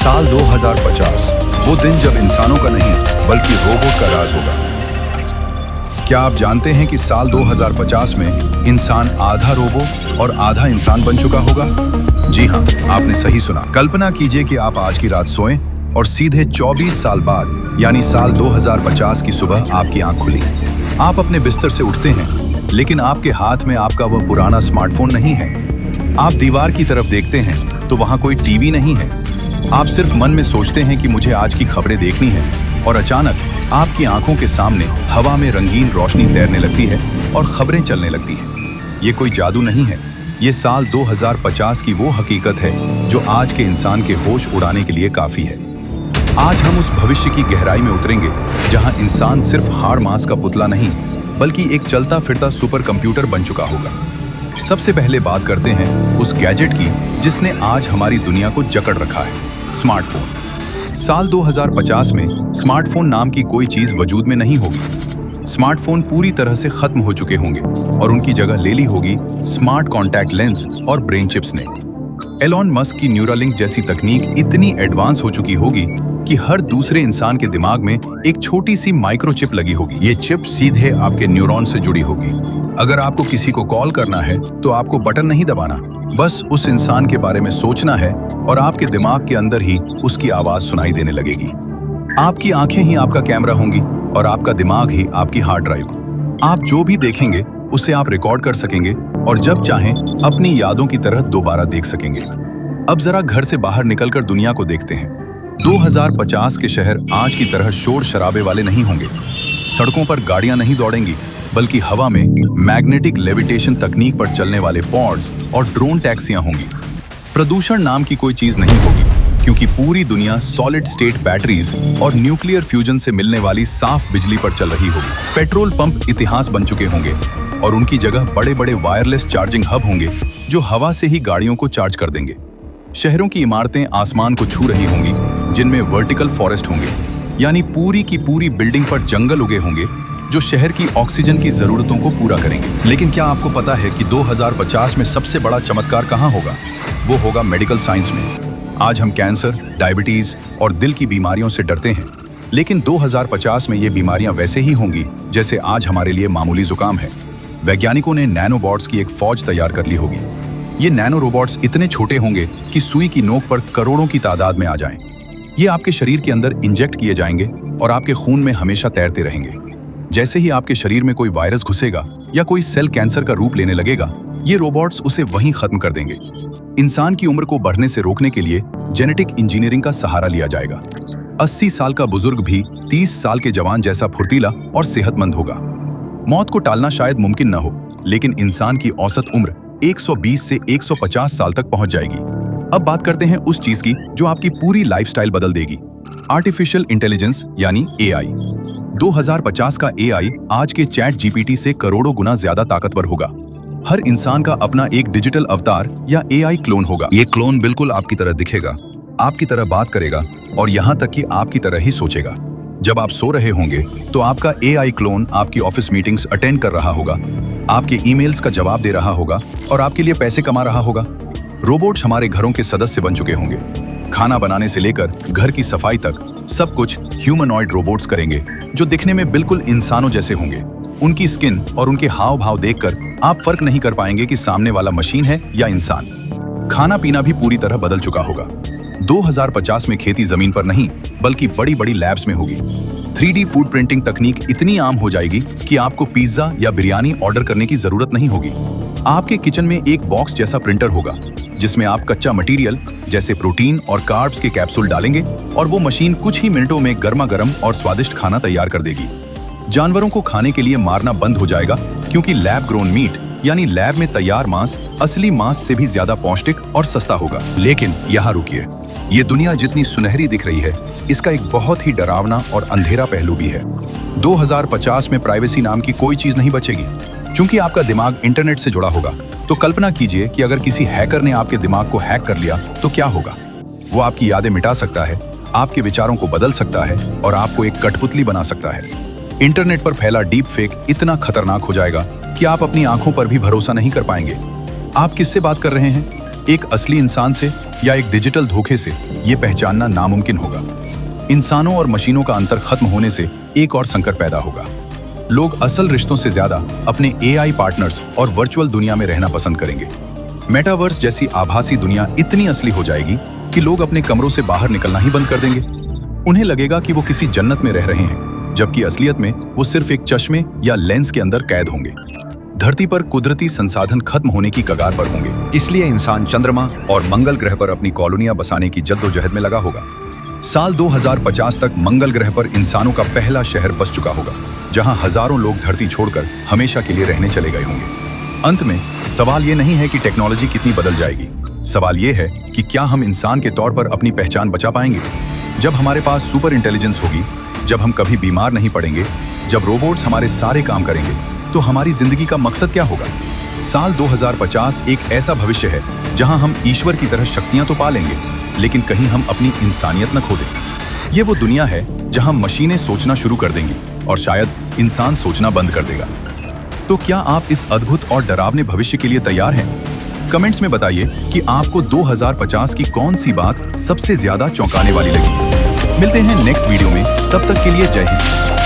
साल 2050, वो दिन जब इंसानों का नहीं बल्कि रोबोट का राज होगा। क्या आप जानते हैं कि साल 2050 में इंसान आधा रोबो और आधा इंसान बन चुका होगा? जी हाँ, आपने सही सुना। कल्पना कीजिए कि आप आज की रात सोएं और सीधे 24 साल बाद यानी साल 2050 की सुबह आपकी आंख खुली। आप अपने बिस्तर से उठते हैं, लेकिन आपके हाथ में आपका वह पुराना स्मार्टफोन नहीं है। आप दीवार की तरफ देखते हैं तो वहां कोई टीवी नहीं है। आप सिर्फ मन में सोचते हैं कि मुझे आज की खबरें देखनी है, और अचानक आपकी आंखों के सामने हवा में रंगीन रोशनी तैरने लगती है और खबरें चलने लगती हैं। ये कोई जादू नहीं है, ये साल 2050 की वो हकीकत है जो आज के इंसान के होश उड़ाने के लिए काफी है। आज हम उस भविष्य की गहराई में उतरेंगे जहां इंसान सिर्फ हाड़ मांस का पुतला नहीं बल्कि एक चलता फिरता सुपर कंप्यूटर बन चुका होगा। सबसे पहले बात करते हैं उस गैजेट की जिसने आज हमारी दुनिया को जकड़ रखा है, स्मार्टफोन। साल 2050 में स्मार्टफोन नाम की कोई चीज वजूद में नहीं होगी। स्मार्टफोन पूरी तरह से खत्म हो चुके होंगे और उनकी जगह ले ली होगी स्मार्ट कॉन्टैक्ट लेंस और ब्रेन चिप्स ने। एलॉन मस्क की न्यूरालिंक जैसी तकनीक इतनी एडवांस हो चुकी होगी कि हर दूसरे इंसान के दिमाग में एक छोटी सी माइक्रोचिप लगी होगी। ये चिप सीधे आपके न्यूरॉन से जुड़ी होगी। अगर आपको किसी को कॉल करना है तो आपको बटन नहीं दबाना, बस उस इंसान के बारे में सोचना है और आपके दिमाग के अंदर ही उसकी आवाज सुनाई देने लगेगी। आपकी आंखें ही आपका कैमरा होंगी और आपका दिमाग ही आपकी हार्ड ड्राइव। आप जो भी देखेंगे उसे आप रिकॉर्ड कर सकेंगे और जब चाहें अपनी यादों की तरह दोबारा देख सकेंगे। अब जरा घर से बाहर निकलकर दुनिया को देखते हैं। 2050 के शहर आज की तरह शोर शराबे वाले नहीं होंगे। सड़कों पर गाड़ियां नहीं दौड़ेंगी, बल्कि हवा में मैग्नेटिक लेविटेशन तकनीक पर चलने वाले पॉड्स और ड्रोन टैक्सियां होंगी। प्रदूषण नाम की कोई चीज नहीं होगी, क्योंकि पूरी दुनिया सॉलिड स्टेट बैटरीज और न्यूक्लियर फ्यूजन से मिलने वाली साफ बिजली पर चल रही होगी। पेट्रोल पंप इतिहास बन चुके होंगे और उनकी जगह बड़े बड़े वायरलेस चार्जिंग हब होंगे जो हवा से ही गाड़ियों को चार्ज कर देंगे। शहरों की इमारतें आसमान को छू रही होंगी, जिनमें वर्टिकल फॉरेस्ट होंगे, यानी पूरी की पूरी बिल्डिंग पर जंगल उगे होंगे जो शहर की ऑक्सीजन की जरूरतों को पूरा करेंगे। लेकिन क्या आपको पता है कि 2050 में सबसे बड़ा चमत्कार कहाँ होगा? वो होगा मेडिकल साइंस में। आज हम कैंसर, डायबिटीज और दिल की बीमारियों से डरते हैं, लेकिन 2050 में ये बीमारियां वैसे ही होंगी जैसे आज हमारे लिए मामूली जुकाम है। वैज्ञानिकों ने नैनोबॉट्स की एक फौज तैयार कर ली होगी। ये नैनो रोबोट्स इतने छोटे होंगे कि सुई की नोक पर करोड़ों की तादाद में आ जाएं। ये आपके शरीर के अंदर इंजेक्ट किए जाएंगे और आपके खून में हमेशा तैरते रहेंगे। जैसे ही आपके शरीर में कोई वायरस घुसेगा या कोई सेल कैंसर का रूप लेने लगेगा, ये रोबोट्स उसे वहीं खत्म कर देंगे। इंसान की उम्र को बढ़ने से रोकने के लिए जेनेटिक इंजीनियरिंग का सहारा लिया जाएगा। 80 साल का बुजुर्ग भी 30 साल के जवान जैसा फुर्तीला और सेहतमंद होगा। मौत को टालना शायद मुमकिन न हो, लेकिन इंसान की औसत उम्र 120 से 150 साल तक पहुंच जाएगी। अब बात करते हैं उस चीज की जो आपकी पूरी लाइफस्टाइल बदल देगी, आर्टिफिशियल इंटेलिजेंस यानी एआई। 2050 का एआई आज के चैट जीपीटी से करोड़ों गुना ज्यादा ताकतवर होगा। हर इंसान का अपना एक डिजिटल अवतार या एआई क्लोन होगा। ये क्लोन बिल्कुल आपकी तरह दिखेगा, आपकी तरह बात करेगा और यहाँ तक कि आपकी तरह ही सोचेगा। जब आप सो रहे होंगे तो आपका एआई क्लोन आपकी ऑफिस मीटिंग्स अटेंड कर रहा होगा, आपके ईमेल्स का जवाब दे रहा होगा और आपके लिए पैसे कमा रहा होगा। रोबोट्स हमारे घरों के सदस्य बन चुके होंगे। खाना बनाने से लेकर घर की सफाई तक सब कुछ ह्यूमनॉइड रोबोट्स करेंगे, जो दिखने में बिल्कुल इंसानों जैसे होंगे। उनकी स्किन और उनके हाव भाव देखकर आप फर्क नहीं कर पाएंगे कि सामने वाला मशीन है या इंसान। खाना पीना भी पूरी तरह बदल चुका होगा। 2050 में खेती जमीन पर नहीं बल्कि बड़ी बड़ी लैब्स में होगी। 3D फूड प्रिंटिंग तकनीक इतनी आम हो जाएगी कि आपको पिज्जा या बिरयानी ऑर्डर करने की जरूरत नहीं होगी। आपके किचन में एक बॉक्स जैसा प्रिंटर होगा जिसमें आप कच्चा मटेरियल जैसे प्रोटीन और कार्ब्स के कैप्सूल डालेंगे और वो मशीन कुछ ही मिनटों में गर्मा गर्म और स्वादिष्ट खाना तैयार कर देगी। जानवरों को खाने के लिए मारना बंद हो जाएगा, क्योंकि लैब ग्रोन मीट यानी लैब में तैयार मांस असली मांस से भी ज्यादा पौष्टिक और सस्ता होगा। लेकिन यहाँ रुकिए, ये दुनिया जितनी सुनहरी दिख रही है, इसका एक बहुत ही डरावना और अंधेरा पहलू भी है। 2050 में प्राइवेसी नाम की कोई चीज नहीं बचेगी। चूंकि आपका दिमाग इंटरनेट से जुड़ा होगा, तो कल्पना कीजिए कि अगर किसी हैकर ने आपके दिमाग को हैक कर लिया तो क्या होगा। वो आपकी यादें मिटा सकता है, आपके विचारों को बदल सकता है और आपको एक कठपुतली बना सकता है। इंटरनेट पर फैला डीप फेक इतना खतरनाक हो जाएगा कि आप अपनी आंखों पर भी भरोसा नहीं कर पाएंगे। आप किससे बात कर रहे हैं? एक असली इंसान से या एक डिजिटल धोखे से ये पहचानना नामुमकिन होगा। इंसानों और मशीनों का अंतर खत्म होने से एक और संकट पैदा होगा। लोग असल रिश्तों से ज्यादा अपने एआई पार्टनर्स और वर्चुअल दुनिया में रहना पसंद करेंगे। मेटावर्स जैसी आभासी दुनिया इतनी असली हो जाएगी कि लोग अपने कमरों से बाहर निकलना ही बंद कर देंगे। उन्हें लगेगा कि वो किसी जन्नत में रह रहे हैं, जबकि असलियत में वो सिर्फ एक चश्मे या लेंस के अंदर कैद होंगे। धरती पर कुदरती संसाधन खत्म होने की कगार पर होंगे। इसलिए इंसान चंद्रमा और मंगल ग्रह पर अपनी कॉलोनियां बसाने की जद्दोजहद में लगा होगा। साल 2050 तक मंगल ग्रह पर इंसानों का पहला शहर बस चुका होगा, जहां हजारों लोग धरती छोड़कर हमेशा के लिए रहने चले गए होंगे। अंत में सवाल ये नहीं है कि टेक्नोलॉजी कितनी बदल जाएगी, सवाल ये है कि क्या हम इंसान के तौर पर अपनी पहचान बचा पाएंगे। जब हमारे पास सुपर इंटेलिजेंस होगी, जब हम कभी बीमार नहीं पड़ेंगे, जब रोबोट्स हमारे सारे काम करेंगे, तो हमारी जिंदगी का मकसद क्या होगा। साल 2050 एक ऐसा भविष्य है जहां हम ईश्वर की तरह शक्तियां तो पा लेंगे, लेकिन कहीं हम अपनी इंसानियत न खो दें। ये वो दुनिया है जहां मशीनें सोचना शुरू कर देंगी और शायद इंसान सोचना बंद कर देगा। तो क्या आप इस अद्भुत और डरावने भविष्य के लिए तैयार हैं? कमेंट्स में बताइए कि आपको 2050 की कौन सी बात सबसे ज्यादा चौंकाने वाली लगी। मिलते हैं नेक्स्ट वीडियो में, तब तक के लिए जय हिंद।